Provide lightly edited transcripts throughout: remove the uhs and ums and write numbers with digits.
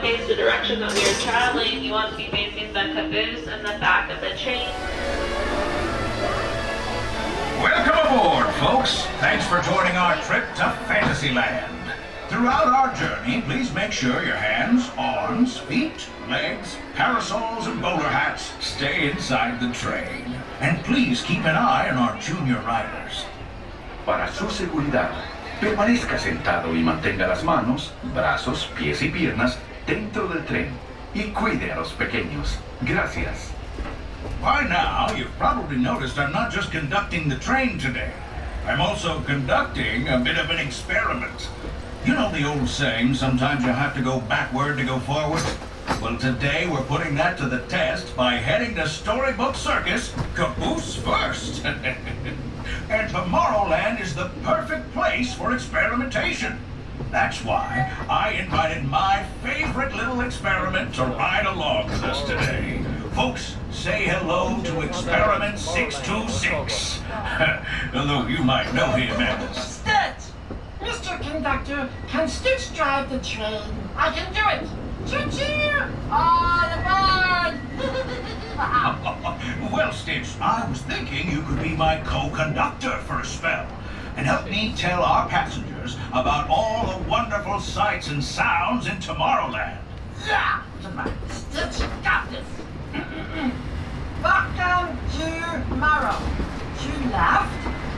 indicates the direction that we are traveling. You want to be facing the caboose and the back of the train. Welcome aboard, folks. Thanks for joining our trip to Fantasyland. Throughout our journey, please make sure your hands, arms, feet, legs, parasols, and bowler hats stay inside the train. And please keep an eye on our junior riders. Para su seguridad, permanezca sentado y mantenga las manos, brazos, pies y piernas dentro del tren. Y cuide a los pequeños. Gracias. By now, you've probably noticed I'm not just conducting the train today. I'm also conducting a bit of an experiment. You know the old saying, sometimes you have to go backward to go forward? Well, today we're putting that to the test by heading to Storybook Circus, caboose first. And Tomorrowland is the perfect place for experimentation. That's why I invited my favorite little experiment to ride along with us today. Folks, say hello to Experiment 626. Although you might know him as... Stitch! Mr. Conductor, can Stitch drive the train? I can do it! Choo-choo! All aboard! Well, Stitch, I was thinking you could be my co-conductor for a spell and help me tell our passengers about all the wonderful sights and sounds in Tomorrowland. Yeah! Stitch got this! Welcome to Morrow. To left,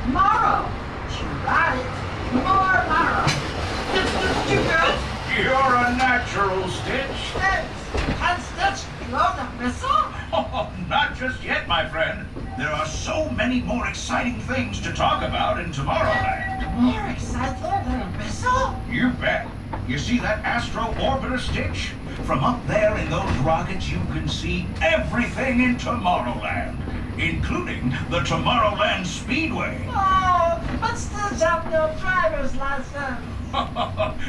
Morrow. To right, more Morrow. Stitch, too good? You're a natural, Stitch. Stitch, can Stitch blow the whistle? Oh, not just yet, my friend. There are so many more exciting things to talk about in Tomorrowland. More exciting than a whistle? You bet. You see that astro orbiter, Stitch? From up there in those rockets, you can see everything in Tomorrowland, including the Tomorrowland Speedway. Oh, but Stitch have no driver's license.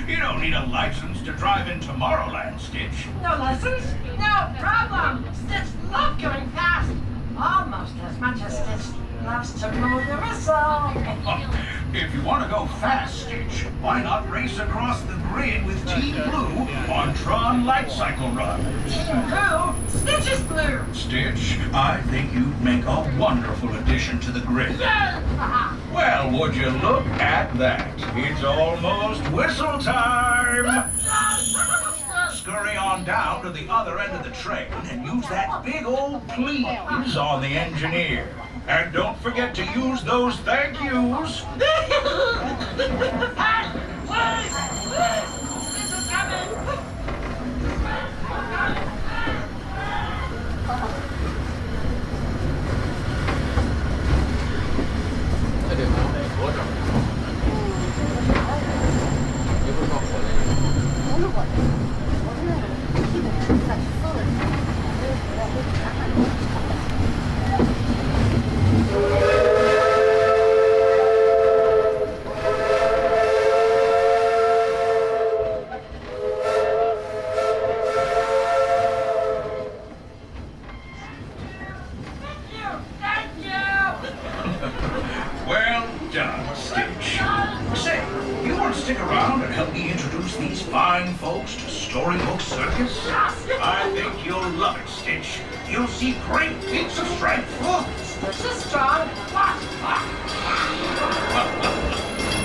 You don't need a license to drive in Tomorrowland, Stitch. No license? No problem. Stitch loves going fast. Almost as much as Stitch loves to blow the whistle. If you want to go fast, Stitch, why not race across the grid with Team Blue on TRON Lightcycle Run? Team Blue? Stitch is blue. Stitch, I think you'd make a wonderful addition to the grid. Yay! Well, would you look at that? It's almost whistle time! Scurry on down to the other end of the train and use that big old please on the engineer. And don't forget to use those thank yous. This is coming! Well done, Stitch. Say, you want to stick around and help me introduce these fine folks to Storybook Circus? I think you'll love it, Stitch. You'll see great feats of strength. Stitch is strong.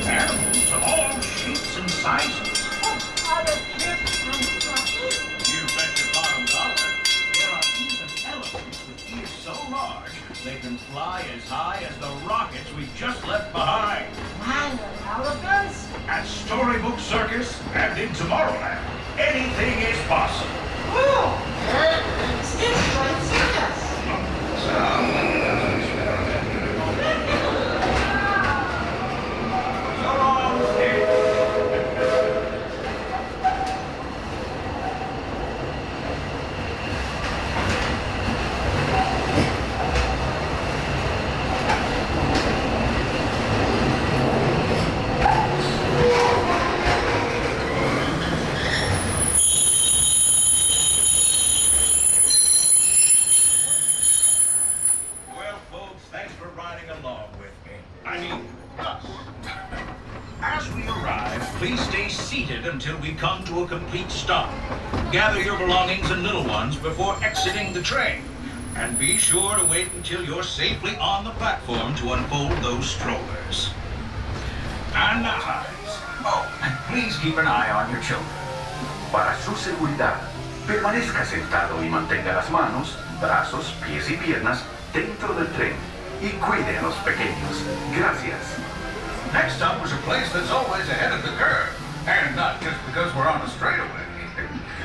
Animals of all shapes and sizes. Are they cute and fluffy? You bet your bottom dollar. There are even elephants with ears so large they can fly as high as the rockets we just left behind. Flying elephants? At Storybook Circus and in Tomorrowland, anything is possible. Ooh! Stitch joins circus. So long, Stitch. please stay seated until we come to a complete stop. Gather your belongings and little ones before exiting the train. And be sure to wait until you're safely on the platform to unfold those strollers. And now, oh, and please keep an eye on your children. Para su seguridad, permanezca sentado y mantenga las manos, brazos, pies y piernas dentro del tren. Y cuide a los pequeños. Gracias. Next up was a place that's always ahead of the curve. And not just because we're on a straightaway.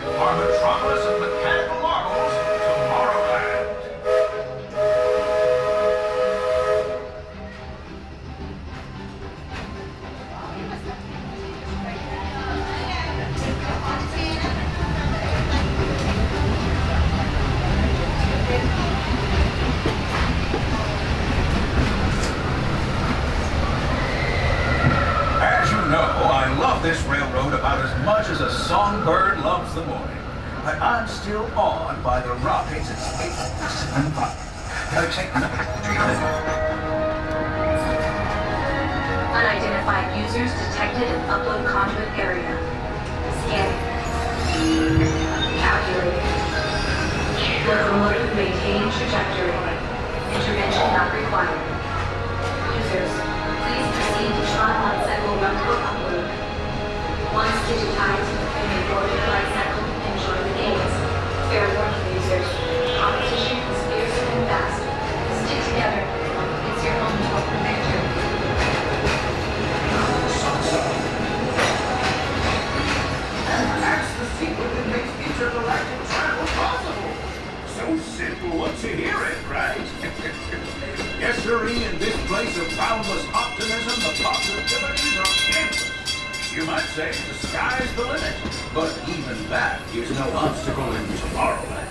For the metropolis of mechanical marvels, Tomorrowland. As you know, I love this railroad about as much as a songbird loves the morning. But I'm still awed by the rockets and space and fire. Take another. Unidentified users detected in upload conduit area. Scanning. Calculating. Locomotive maintaining trajectory. Intervention not required. Users, please proceed to TRON Lightcycle run for upload. Once digitized, you may board your Lightcycle and join the games. Fair warning, users. Competition is fierce and fast. Stick together. It's your only hope for victory. And that's the secret that makes intergalactic travel possible. So simple once you hear it, right? Yes, sirree, in this place of boundless optimism, the possibilities are endless. You might say the sky's the limit, but even that is no obstacle in Tomorrowland.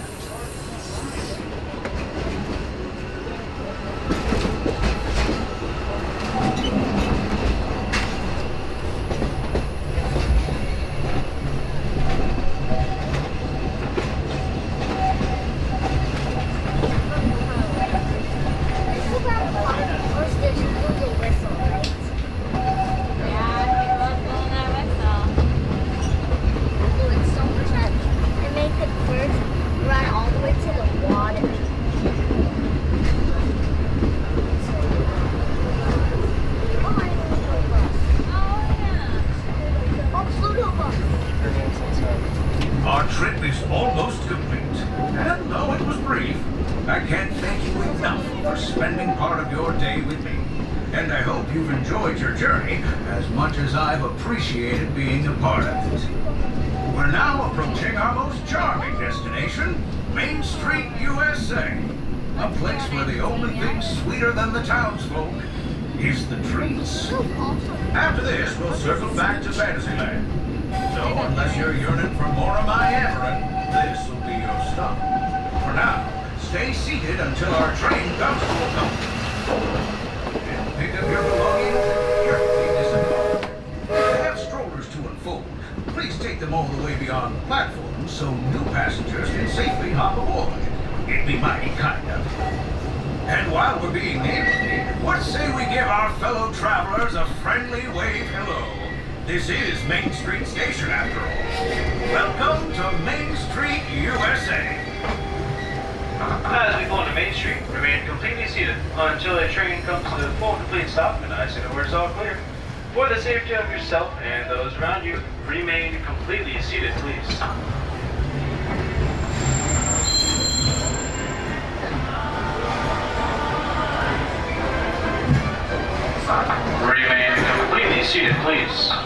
Our trip is almost complete, and though it was brief, I can't thank you enough for spending part of your day with me. And I hope you've enjoyed your journey as much as I've appreciated being a part of it. We're now approaching our most charming destination, Main Street, U.S.A. A place where the only thing sweeter than the townsfolk is the treats. After this, we'll circle back to Fantasyland. So, unless you're yearning for more of my yammering, this will be your stop. For now, stay seated until our train comes to a halt. And pick up your belongings carefully disembark. They have strollers to unfold. Please take them all the way beyond the platform so new passengers can safely hop aboard. It'd be mighty kind of you. And while we're being neighborly, what say we give our fellow travelers a friendly wave hello? This is Main Street Station, after all. Welcome to Main Street, U.S.A. As we go into Main Street, remain completely seated until a train comes to a full complete stop and I say the word's all clear. For the safety of yourself and those around you, remain completely seated, please. Remain completely seated, please.